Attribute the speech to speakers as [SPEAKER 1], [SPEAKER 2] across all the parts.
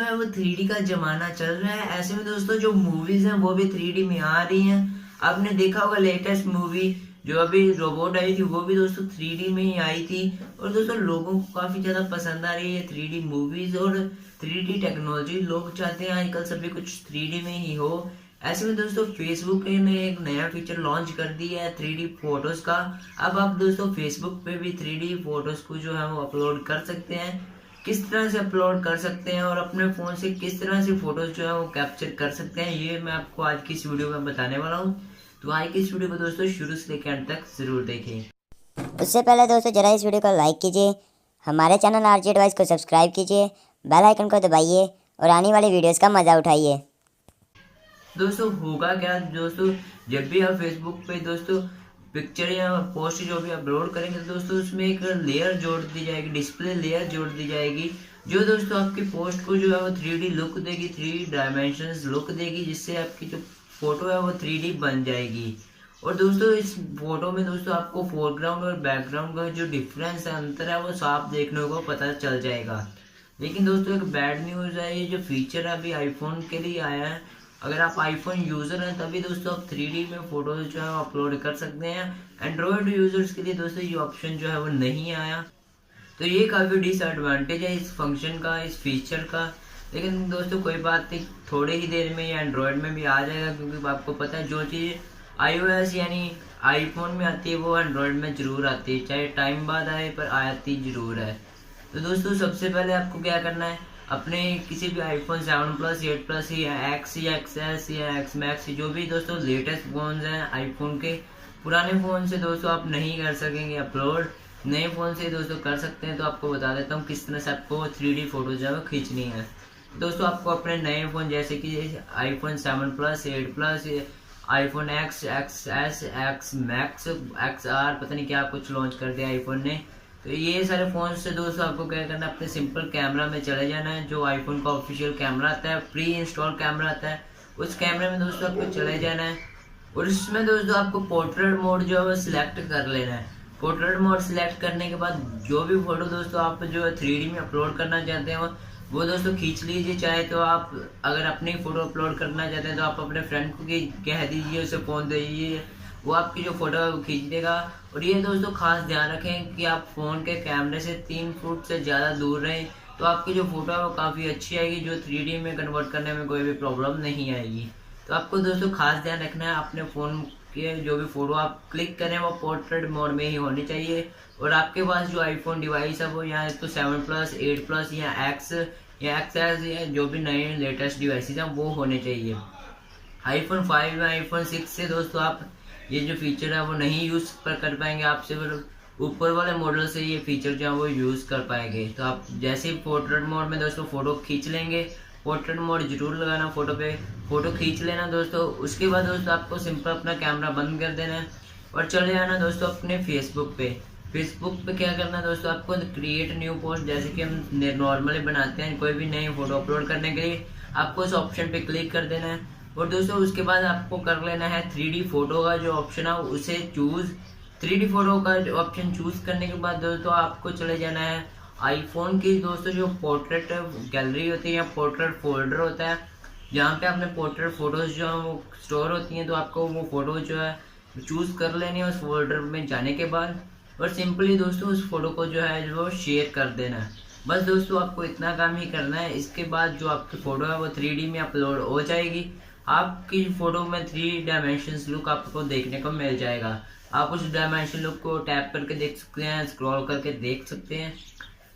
[SPEAKER 1] है वो 3D का जमाना चल रहा है। ऐसे में दोस्तों जो मूवीज हैं वो भी 3D में आ रही हैं। आपने देखा होगा लेटेस्ट मूवी जो अभी रोबोट आई थी वो भी दोस्तों 3D में ही आई थी। और दोस्तों लोगों को काफी ज्यादा पसंद आ रही है 3D मूवीज और 3D टेक्नोलॉजी। लोग चाहते हैं आजकल सभी कुछ 3D में ही हो। ऐसे में दोस्तों फेसबुक ने एक नया फीचर लॉन्च कर दिया है 3D फोटोज का। अब आप दोस्तों फेसबुक पे भी 3D फोटोज को जो है वो अपलोड कर सकते हैं। किस तरह से अपलोड कर सकते हैं और अपने फोन से किस तरह से फोटोज जो है वो कैप्चर कर सकते हैं, ये मैं आपको आज की इस वीडियो में बताने वाला हूँ। तो आज की इस वीडियो को दोस्तों शुरू से लेकर अंत तक जरूर देखें।
[SPEAKER 2] उससे पहले दोस्तों जरा इस वीडियो को लाइक कीजिए, हमारे चैनल rgadvise को सब्सक्राइब कीजिए, बेल आइकन को दबाइए और आने वाली वीडियोस का मजा उठाइए।
[SPEAKER 1] दोस्तों होगा क्या दोस्तों, जब भी आप फेसबुक पे दोस्तों पिक्चर या पोस्ट जो भी अपलोड करेंगे तो दोस्तों उसमें एक लेयर जोड़ दी जाएगी, डिस्प्ले लेयर जोड़ दी जाएगी जो दोस्तों आपकी पोस्ट को जो है वो 3D लुक देगी, 3 डायमेंशंस लुक देगी, जिससे आपकी जो फोटो है वो 3D बन जाएगी। और दोस्तों इस फोटो में दोस्तों आपको फोरग्राउंड और बैकग्राउंड का जो डिफरेंस है, अंतर है, वो साफ देखने को पता चल जाएगा। लेकिन दोस्तों एक बैड न्यूज़ है, ये जो फीचर अभी आईफोन के लिए आया है, अगर आप आईफोन यूजर हैं तभी दोस्तों आप 3D में फोटोज जो है अपलोड कर सकते हैं। एंड्रॉयड यूजर्स के लिए दोस्तों ये ऑप्शन जो है वो नहीं आया, तो ये काफ़ी डिसएडवांटेज है इस फंक्शन का, इस फीचर का। लेकिन दोस्तों कोई बात नहीं, थोड़े ही देर में ये एंड्रॉयड में भी आ जाएगा, क्योंकि आपको पता है जो चीज़ iOS यानी आईफोन में आती है वो एंड्रॉयड में जरूर आती है, चाहे टाइम बाद आए पर आती जरूर है। तो दोस्तों सबसे पहले आपको क्या करना है, अपने किसी भी आईफोन 7 प्लस 8 प्लस या एक्स या एक्सएस या एक्स मैक्स जो भी दोस्तों लेटेस्ट फोन हैं आईफोन के, पुराने फ़ोन से दोस्तों आप नहीं कर सकेंगे अपलोड, नए फ़ोन से दोस्तों कर सकते हैं। तो आपको बता देता हूँ किस तरह से आपको 3D फोटो जो है खींचनी है। दोस्तों आपको अपने नए फ़ोन जैसे कि iPhone 7 plus 8 plus, iPhone X, X S, X Max, X R, पता नहीं क्या कुछ लॉन्च कर दिया आईफोन ने, तो ये सारे फोन से दोस्तों आपको क्या करना है, अपने सिंपल कैमरा में चले जाना है। जो आईफोन का ऑफिशियल कैमरा आता है, प्री इंस्टॉल कैमरा आता है, उस कैमरे में दोस्तों आपको चले जाना है। और इसमें दोस्तों आपको पोर्ट्रेट मोड जो है वो सिलेक्ट कर लेना है। पोर्ट्रेट मोड सिलेक्ट करने के बाद जो भी फोटो दोस्तों आप जो है 3D में अपलोड करना चाहते हैं वो दोस्तों खींच लीजिए। चाहे तो आप अगर अपनी फोटो अपलोड करना चाहते हैं तो आप अपने फ्रेंड को कह दीजिए, उसे फ़ोन दे दीजिए, वो आपकी जो फोटो है वो खींच देगा। और ये दोस्तों खास ध्यान रखें कि आप फोन के कैमरे से 3 फुट से ज़्यादा दूर रहें, तो आपकी जो फोटो है वो काफ़ी अच्छी आएगी, जो 3D में कन्वर्ट करने में कोई भी प्रॉब्लम नहीं आएगी। तो आपको दोस्तों खास ध्यान रखना है, अपने फ़ोन के जो भी फोटो आप क्लिक करें वो पोर्ट्रेट मोड में ही होनी चाहिए। और आपके पास जो आईफोन डिवाइस है वो यहाँ तो 7 प्लस 8 प्लस या एक्स या एक्सएस या जो भी नए लेटेस्ट डिवाइसेस हैं वो होने चाहिए। आईफोन 5 या आईफोन 6 से दोस्तों आप ये जो फीचर है वो नहीं यूज़ कर पाएंगे, आपसे फिर ऊपर वाले मॉडल से ये फीचर जो है वो यूज़ कर पाएंगे। तो आप जैसे ही पोर्ट्रेट मोड में दोस्तों फ़ोटो खींच लेंगे, पोर्ट्रेट मोड जरूर लगाना, फ़ोटो पे फ़ोटो खींच लेना दोस्तों। उसके बाद दोस्तों आपको सिंपल अपना कैमरा बंद कर देना है और चले जाना दोस्तों अपने फेसबुक पे। फेसबुक पे क्या करना है दोस्तों, आपको क्रिएट न्यू पोस्ट जैसे कि हम नॉर्मली बनाते हैं कोई भी नई फोटो अपलोड करने के लिए, आपको इस ऑप्शन पे क्लिक कर देना है। और दोस्तों उसके बाद आपको कर लेना है 3D फोटो का जो ऑप्शन है उसे चूज। 3D फोटो का जो ऑप्शन चूज करने के बाद दोस्तों आपको चले जाना है आईफोन की दोस्तों जो पोर्ट्रेट गैलरी होती है या पोर्ट्रेट फोल्डर होता है, जहाँ पे अपने पोर्ट्रेट फोटोज जो है वो स्टोर होती हैं। तो आपको वो फोटो जो है चूज कर लेनी है उस फोल्डर में जाने के बाद, और सिंपली दोस्तों उस फोटो को जो है वो शेयर कर देना है। बस दोस्तों आपको इतना काम ही करना है। इसके बाद जो आपकी फोटो है वो 3D में अपलोड हो जाएगी। आपकी फोटो में 3 डायमेंशन लुक आपको देखने को मिल जाएगा। आप उस डायमेंशन लुक को टैप करके देख सकते हैं, स्क्रॉल करके देख सकते हैं।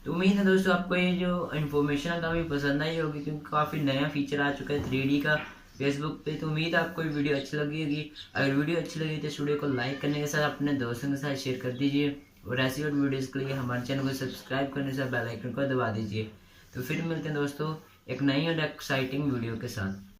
[SPEAKER 1] तो उम्मीद है दोस्तों आपको ये जो इन्फॉर्मेशन है काफ़ी पसंद आई होगी, क्योंकि काफ़ी नया फीचर आ चुका है 3D का फेसबुक पे। तो उम्मीद है आपको ये वीडियो अच्छी लगी होगी। अगर वीडियो अच्छी लगी तो इस वीडियो को लाइक करने के साथ अपने दोस्तों के साथ शेयर कर दीजिए, और ऐसी और वीडियोस के लिए हमारे चैनल को सब्सक्राइब करने से बेल आइकन को दबा दीजिए। तो फिर मिलते हैं दोस्तों एक नई और एक्साइटिंग वीडियो के साथ।